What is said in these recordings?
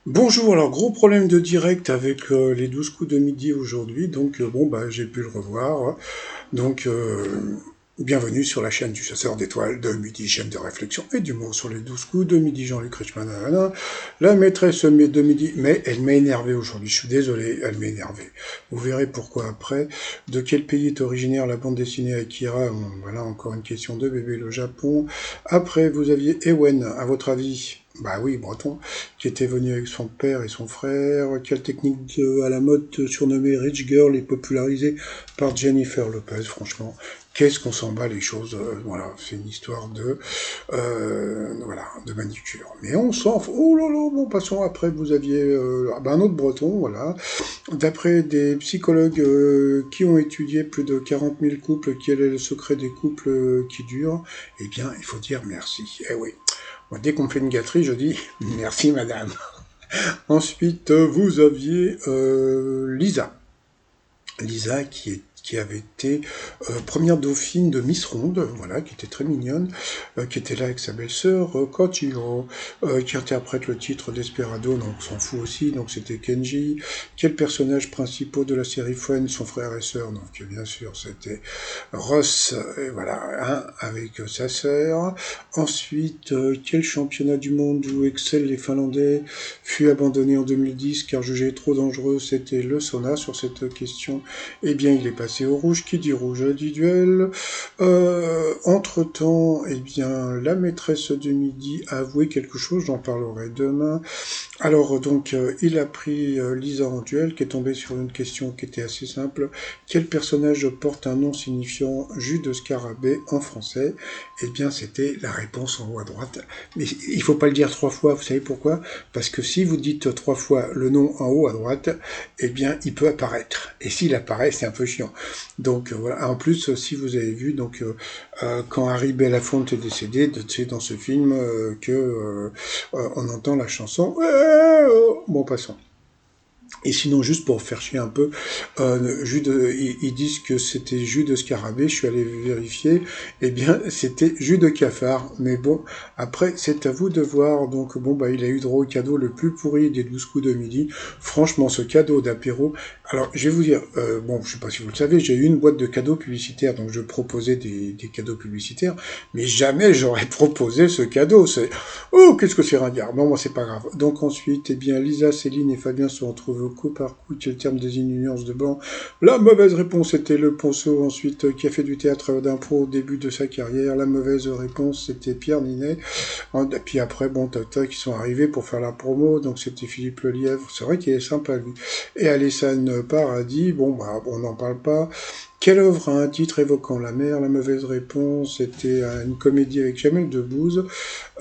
Bonjour, alors gros problème de direct avec les 12 coups de midi aujourd'hui, donc bon bah j'ai pu le revoir. Donc bienvenue sur la chaîne du chasseur d'étoiles de midi, chaîne de réflexion et d'humour sur les 12 coups de midi, Jean-Luc Reichmann. La maîtresse de midi, mais elle m'a énervé aujourd'hui, je suis désolé, elle m'a énervé. Vous verrez pourquoi après. De quel pays est originaire la bande dessinée Akira? Voilà encore une question de bébé, le Japon. Après vous aviez Ewen, à votre avis? Bah oui, breton, qui était venu avec son père et son frère. Quelle technique à la mode surnommée Rich Girl est popularisée par Jennifer Lopez, franchement. Qu'est-ce qu'on s'en bat les choses, voilà, c'est une histoire de manicure. Mais on s'en fout. Oh là là, bon, passons après. Vous aviez un autre breton, voilà. D'après des psychologues qui ont étudié plus de 40 000 couples, quel est le secret des couples qui durent? Eh bien, il faut dire merci. Eh oui. Moi, dès qu'on me fait une gâterie, je dis merci madame. Ensuite, vous aviez Lisa. Lisa qui avait été première dauphine de Miss Ronde, voilà, qui était très mignonne, qui était là avec sa belle-sœur Kochiro, qui interprète le titre Desperado, donc on s'en fout aussi, donc c'était Kenji. Quels personnages principaux de la série Friends sont frères et sœurs? Donc bien sûr c'était Ross, et voilà, hein, avec sa sœur. Ensuite, quel championnat du monde où excellent les Finlandais fut abandonné en 2010 car jugé trop dangereux? C'était le sauna. Sur cette question, eh bien, il est passé au rouge. Qui dit rouge dit duel. Entre-temps, eh bien, la maîtresse de midi a avoué quelque chose, j'en parlerai demain. Alors donc il a pris Lisa en duel, qui est tombée sur une question qui était assez simple. Quel personnage porte un nom signifiant jus de scarabée en français? Eh bien c'était la réponse en haut à droite. Mais il faut pas le dire trois fois, vous savez pourquoi? Parce que si vous dites trois fois le nom en haut à droite, eh bien il peut apparaître. Et s'il apparaît, c'est un peu chiant. Donc voilà. En plus, si vous avez vu, donc quand Harry Belafonte est décédé, c'est dans ce film que on entend la chanson. Bon, passons. Et sinon, juste pour faire chier un peu, ils disent que c'était jus de scarabée, je suis allé vérifier, eh bien, c'était jus de cafard. Mais bon, après, c'est à vous de voir. Donc, bon, bah, il a eu droit au cadeau le plus pourri des 12 coups de midi. Franchement, ce cadeau d'apéro. Alors, je vais vous dire, bon, je sais pas si vous le savez, j'ai eu une boîte de cadeaux publicitaires, donc je proposais des cadeaux publicitaires, mais jamais j'aurais proposé ce cadeau. Oh, qu'est-ce que c'est ringard. Bon, moi, c'est pas grave. Donc, ensuite, eh bien, Lisa, Céline et Fabien se retrouvent coup par coup. Quel terme désigne une nuance de blanc? La mauvaise réponse était le ponceau, ensuite, qui a fait du théâtre d'impro au début de sa carrière. La mauvaise réponse, c'était Pierre Ninet. Et puis après, bon, Tata qui sont arrivés pour faire la promo, donc c'était Philippe Lelièvre. C'est vrai qu'il est sympa, lui. Et Alessane Paradis, bon, bah, on n'en parle pas. Quelle œuvre a un titre évoquant la mer? La mauvaise réponse était une comédie avec Jamel Debbouze.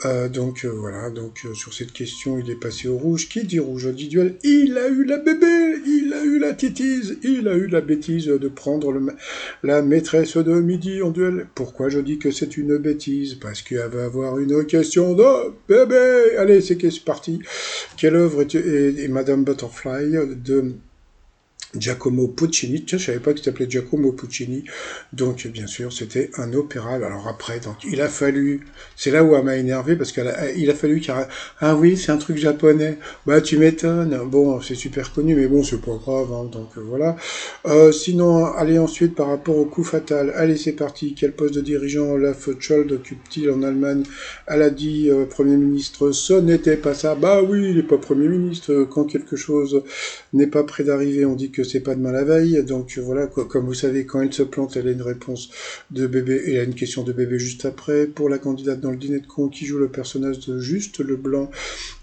Voilà, donc sur cette question, il est passé au rouge. Qui dit rouge dit duel? Il a eu la bébé, il a eu la tétise, il a eu la bêtise de prendre la maîtresse de midi en duel. Pourquoi je dis que c'est une bêtise? Parce qu'il va avoir une question de bébé. Allez, c'est parti. Quelle œuvre est Madame Butterfly de Giacomo Puccini? Tiens, je savais pas qu'il s'appelait Giacomo Puccini. Donc, bien sûr, c'était un opéra. Alors après, donc, il a fallu, c'est là où elle m'a énervé, parce qu'il a fallu qu'il y ait, ah oui, c'est un truc japonais. Bah, tu m'étonnes. Bon, c'est super connu, mais bon, c'est pas grave, hein, donc, voilà. Sinon, allez ensuite, par rapport au coup fatal. Allez, c'est parti. Quel poste de dirigeant Olaf Scholz occupe-t-il en Allemagne? Elle a dit, Premier ministre, ce n'était pas ça. Bah oui, il est pas Premier ministre. Quand quelque chose n'est pas près d'arriver, on dit que c'est pas demain la veille. Donc voilà, comme vous savez, quand elle se plante, elle a une réponse de bébé, et elle a une question de bébé juste après. Pour la candidate dans le dîner de con qui joue le personnage de Juste Leblanc,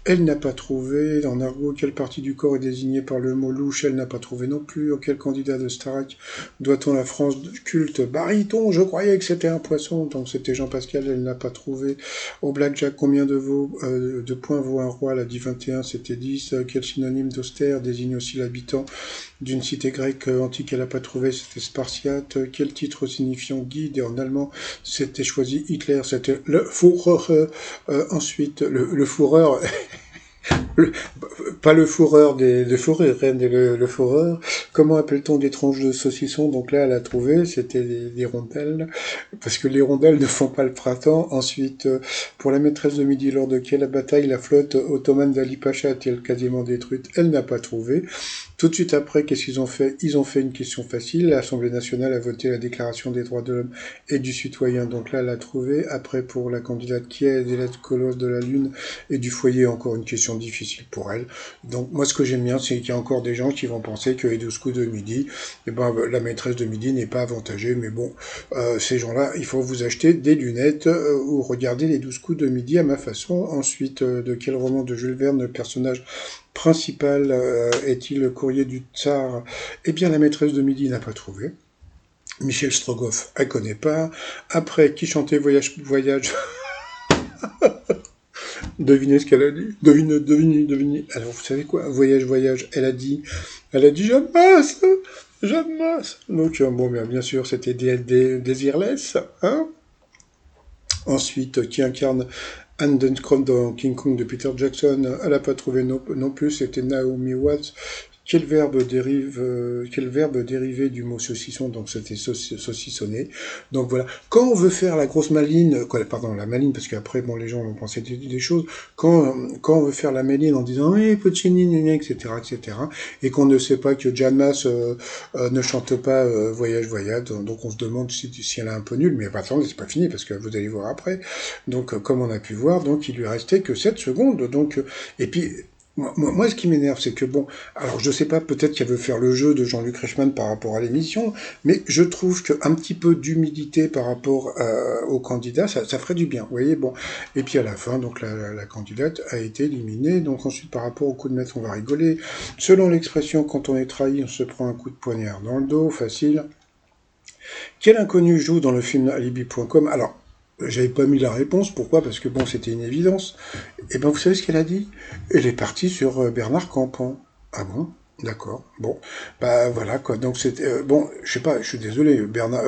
elle n'a pas trouvé. En argot, quelle partie du corps est désignée par le mot louche? Elle n'a pas trouvé non plus. Quel candidat de Starac doit-on la France de culte? Baryton, je croyais que c'était un poisson, donc c'était Jean Pascal, elle n'a pas trouvé. Au blackjack, combien de points vaut un roi? Elle a dit 21, c'était 10. Quel synonyme d'austère désigne aussi l'habitant d'une cité grecque antique? Elle n'a pas trouvé, c'était Spartiate. Quel titre signifiant guide? Et en allemand, c'était choisi Hitler, c'était le Führer. Ensuite, le Führer, le- pas le fourreur de fourrure, hein, le fourreur. Comment appelle-t-on des tranches de saucisson? Donc là, elle a trouvé, c'était des rondelles, parce que les rondelles ne font pas le printemps. Ensuite, pour la maîtresse de midi, lors de quelle bataille la flotte ottomane d'Ali Pacha a-t-elle quasiment détruite? Elle n'a pas trouvé. Tout de suite après, qu'est-ce qu'ils ont fait? Ils ont fait une question facile. L'Assemblée nationale a voté la Déclaration des droits de l'homme et du citoyen. Donc là, elle a trouvé. Après, pour la candidate qui est des lettres colosses de la Lune et du foyer, encore une question difficile pour elle. Donc moi, ce que j'aime bien, c'est qu'il y a encore des gens qui vont penser que les 12 coups de midi, eh ben, la maîtresse de midi n'est pas avantagée. Mais bon, ces gens-là, il faut vous acheter des lunettes ou regarder les 12 coups de midi à ma façon. Ensuite, de quel roman de Jules Verne le personnage principal est-il le courrier du tsar? Eh bien, la maîtresse de midi n'a pas trouvé. Michel Strogoff, elle connaît pas. Après, qui chantait Voyage, Voyage? Devinez ce qu'elle a dit. Devinez. Alors, vous savez quoi? Voyage, Voyage. Elle a dit, j'aime masse. Donc, bon, bien sûr, c'était Desireless, hein? Ensuite, qui incarne Anne Duncombe dans King Kong de Peter Jackson, elle n'a pas trouvé non plus, c'était Naomi Watts. Quel verbe dérivé du mot saucisson? Donc c'était saucissonner. Donc voilà. Quand on veut faire la grosse maline, la maline, parce qu'après, bon, les gens vont penser des choses. Quand on veut faire la maline en disant, oui, Puccini, etc., et qu'on ne sait pas que Jan Maas ne chante pas Voyage, Voyage, donc on se demande si elle est un peu nulle, mais attendez, c'est pas fini, parce que vous allez voir après. Donc, comme on a pu voir, donc il lui restait que 7 secondes. Donc, et puis, moi, ce qui m'énerve, c'est que bon, alors je sais pas, peut-être qu'elle veut faire le jeu de Jean-Luc Reichmann par rapport à l'émission, mais je trouve qu'un petit peu d'humilité par rapport au candidat, ça ferait du bien, vous voyez, bon. Et puis à la fin, donc la candidate a été éliminée, donc ensuite par rapport au coup de maître, on va rigoler. Selon l'expression, quand on est trahi, on se prend un coup de poignard dans le dos, facile. Quel inconnu joue dans le film Alibi.com? Alors, j'avais pas mis la réponse, pourquoi? Parce que bon, c'était une évidence. Et ben, vous savez ce qu'elle a dit? Elle est partie sur Bernard Campan. Ah bon? D'accord. Bon, bah voilà quoi. Donc c'était bon. Je sais pas. Je suis désolé. Bernard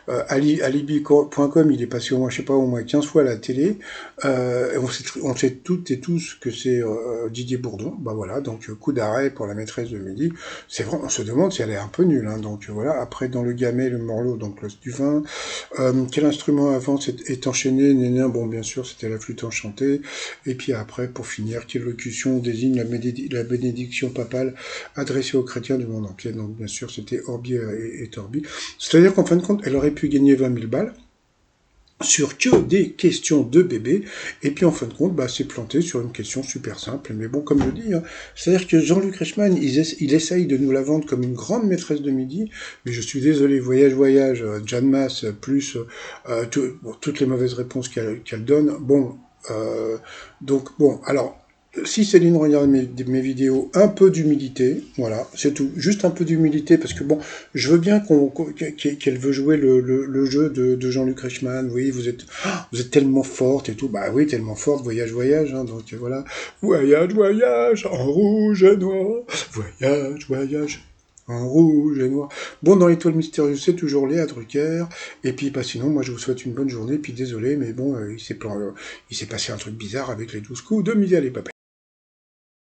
Alibi.com, il est passé au moins, je sais pas, au moins 15 fois à la télé. On sait toutes et tous que c'est Didier Bourdon. Bah voilà. Donc coup d'arrêt pour la maîtresse de midi. C'est vrai. On se demande si elle est un peu nulle. Hein, donc voilà. Après dans le gamet, le morleau, donc l'os du vin. Quel instrument avant est enchaîné? Nénin. Bon, bien sûr, c'était la flûte enchantée. Et puis après, pour finir, quelle locution désigne la bénédiction papale adressée aux chrétiens du monde entier? Donc bien sûr, c'était Orbi et Torbi. C'est-à-dire qu'en fin de compte, elle aurait pu gagner 20 000 balles sur que des questions de bébé, et puis en fin de compte, c'est planté sur une question super simple. Mais bon, comme je dis, hein, c'est-à-dire que Jean-Luc Reichmann, il essaye de nous la vendre comme une grande maîtresse de midi, mais je suis désolé, Voyage, Jan Maas, plus toutes les mauvaises réponses qu'elle donne, bon, donc bon, alors, si Céline regarde mes vidéos, un peu d'humilité, voilà, c'est tout. Juste un peu d'humilité, parce que bon, je veux bien qu'elle veut jouer le jeu de Jean-Luc Reichmann. Oui, vous êtes tellement forte et tout. Bah oui, tellement forte, voyage, hein, donc voilà. Voyage, en rouge et noir. Voyage, en rouge et noir. Bon, dans l'Étoile mystérieuse, c'est toujours Léa Drucker. Et puis, sinon, moi, je vous souhaite une bonne journée. Puis désolé, mais bon, il s'est passé un truc bizarre avec les 12 coups de midi. Allez, bye bye.